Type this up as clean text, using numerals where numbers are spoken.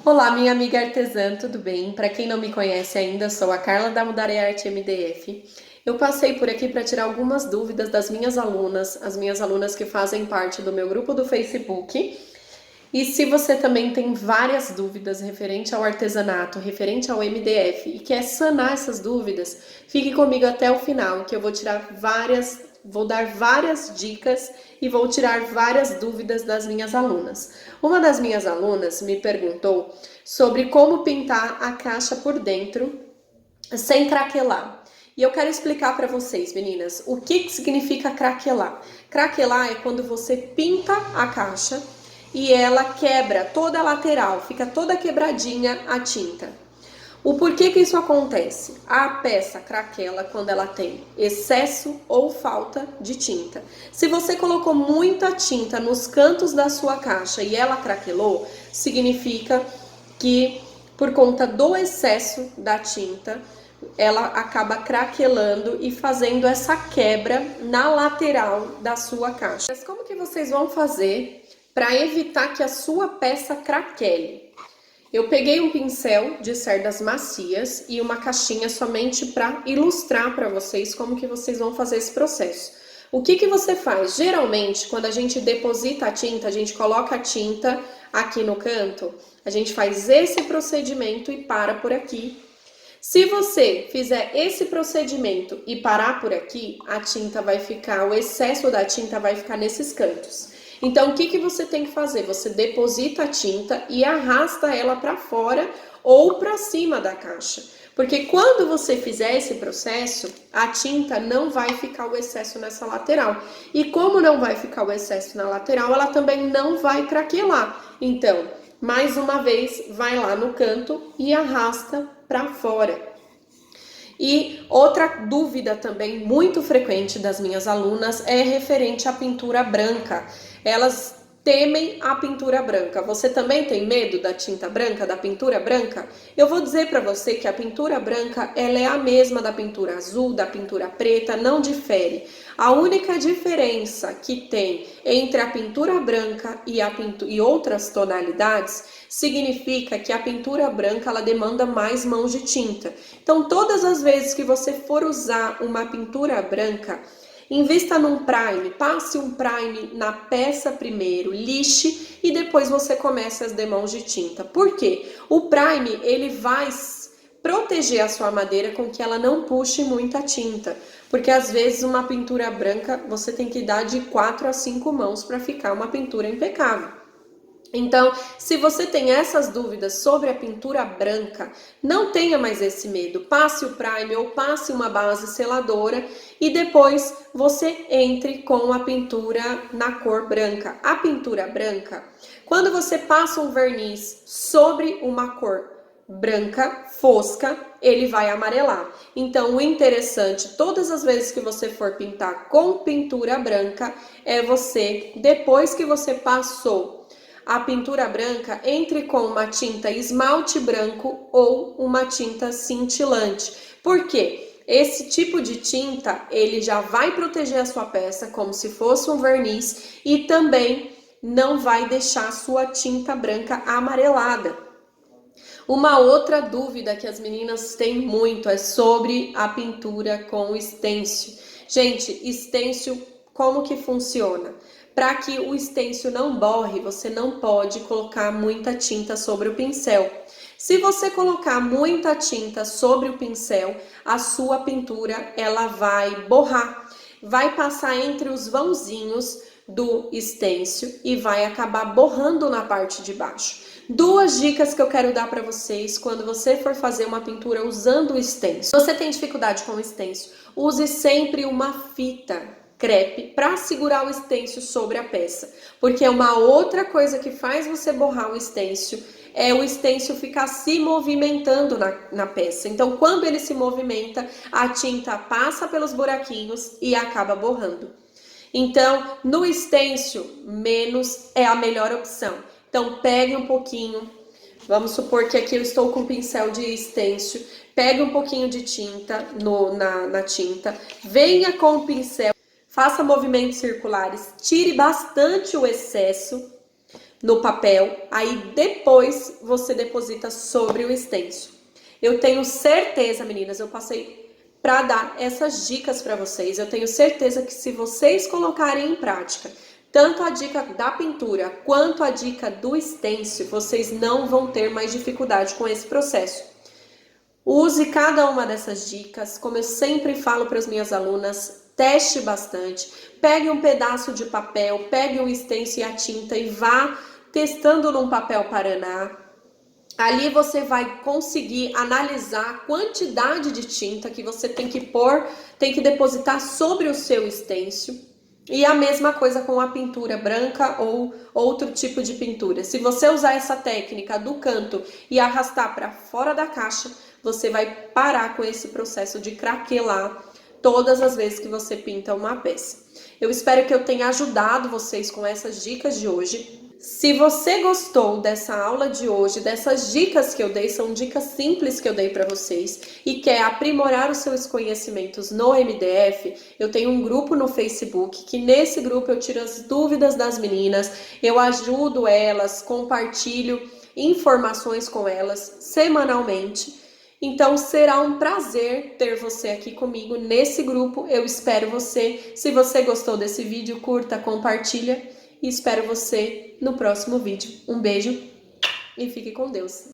Olá, minha amiga artesã, tudo bem? Para quem não me conhece ainda, sou a Carla da Mudare Arte MDF. Eu passei por aqui para tirar algumas dúvidas das minhas alunas, as minhas alunas que fazem parte do meu grupo do Facebook. E se você também tem várias dúvidas referente ao artesanato, referente ao MDF e quer sanar essas dúvidas, fique comigo até o final, que eu vou dar várias dicas e vou tirar várias dúvidas das minhas alunas. Uma das minhas alunas me perguntou sobre como pintar a caixa por dentro sem craquelar. E eu quero explicar para vocês, meninas, o que significa craquelar. Craquelar é quando você pinta a caixa e ela quebra toda a lateral, fica toda quebradinha a tinta. O porquê que isso acontece? A peça craquela quando ela tem excesso ou falta de tinta. Se você colocou muita tinta nos cantos da sua caixa e ela craquelou, significa que por conta do excesso da tinta, ela acaba craquelando e fazendo essa quebra na lateral da sua caixa. Mas como que vocês vão fazer para evitar que a sua peça craquele? Eu peguei um pincel de cerdas macias e uma caixinha somente para ilustrar para vocês como que vocês vão fazer esse processo. O que você faz? Geralmente, quando a gente deposita a tinta, a gente coloca a tinta aqui no canto, a gente faz esse procedimento e para por aqui. Se você fizer esse procedimento e parar por aqui, a tinta vai ficar, o excesso da tinta vai ficar nesses cantos. Então, o que você tem que fazer? Você deposita a tinta e arrasta ela para fora ou para cima da caixa. Porque quando você fizer esse processo, a tinta não vai ficar o excesso nessa lateral. E como não vai ficar o excesso na lateral, ela também não vai craquelar. Então, mais uma vez, vai lá no canto e arrasta para fora. E outra dúvida também muito frequente das minhas alunas é referente à pintura branca. Elas temem a pintura branca. Você também tem medo da tinta branca, da pintura branca? Eu vou dizer para você que a pintura branca, ela é a mesma da pintura azul, da pintura preta, não difere. A única diferença que tem entre a pintura branca e outras tonalidades significa que a pintura branca ela demanda mais mãos de tinta. Então, todas as vezes que você for usar uma pintura branca, invista num prime, passe um prime na peça primeiro, lixe e depois você comece as demãos de tinta. Por quê? O prime, ele vai proteger a sua madeira com que ela não puxe muita tinta. Porque às vezes uma pintura branca você tem que dar de 4 a 5 mãos para ficar uma pintura impecável. Então, se você tem essas dúvidas sobre a pintura branca, não tenha mais esse medo. Passe o primer ou passe uma base seladora e depois você entre com a pintura na cor branca. A pintura branca, quando você passa um verniz sobre uma cor branca, fosca, ele vai amarelar. Então, o interessante, todas as vezes que você for pintar com pintura branca, é você, depois que você passou a pintura branca, entre com uma tinta esmalte branco ou uma tinta cintilante. Por quê? Esse tipo de tinta, ele já vai proteger a sua peça como se fosse um verniz e também não vai deixar a sua tinta branca amarelada. Uma outra dúvida que as meninas têm muito é sobre a pintura com estêncil. Gente, estêncil, como que funciona? Para que o estêncil não borre, você não pode colocar muita tinta sobre o pincel. Se você colocar muita tinta sobre o pincel, a sua pintura ela vai borrar, vai passar entre os vãozinhos do estêncil e vai acabar borrando na parte de baixo. Duas dicas que eu quero dar para vocês quando você for fazer uma pintura usando o estêncil. Se você tem dificuldade com o estêncil, use sempre uma fita crepe para segurar o estêncil sobre a peça, porque uma outra coisa que faz você borrar o estêncil é o estêncil ficar se movimentando na peça. Então, quando ele se movimenta, a tinta passa pelos buraquinhos e acaba borrando. Então, no estêncil, menos é a melhor opção. Então, pegue um pouquinho, vamos supor que aqui eu estou com um pincel de estêncil, pegue um pouquinho de tinta na tinta, venha com o pincel, faça movimentos circulares, tire bastante o excesso, no papel, aí depois você deposita sobre o stencil. Eu tenho certeza, meninas, eu passei para dar essas dicas para vocês. Eu tenho certeza que se vocês colocarem em prática, tanto a dica da pintura quanto a dica do stencil, vocês não vão ter mais dificuldade com esse processo. Use cada uma dessas dicas, como eu sempre falo para as minhas alunas, teste bastante, pegue um pedaço de papel, pegue um stencil e a tinta e vá testando num papel Paraná. Ali você vai conseguir analisar a quantidade de tinta que você tem que pôr, tem que depositar sobre o seu stencil. E a mesma coisa com a pintura branca ou outro tipo de pintura. Se você usar essa técnica do canto e arrastar para fora da caixa, você vai parar com esse processo de craquelar todas as vezes que você pinta uma peça. Eu espero que eu tenha ajudado vocês com essas dicas de hoje. Se você gostou dessa aula de hoje, dessas dicas que eu dei, são dicas simples que eu dei para vocês e quer aprimorar os seus conhecimentos no MDF, eu tenho um grupo no Facebook, que nesse grupo eu tiro as dúvidas das meninas, eu ajudo elas, compartilho informações com elas semanalmente. Então será um prazer ter você aqui comigo nesse grupo, eu espero você. Se você gostou desse vídeo, curta, compartilha. E espero você no próximo vídeo. Um beijo e fique com Deus.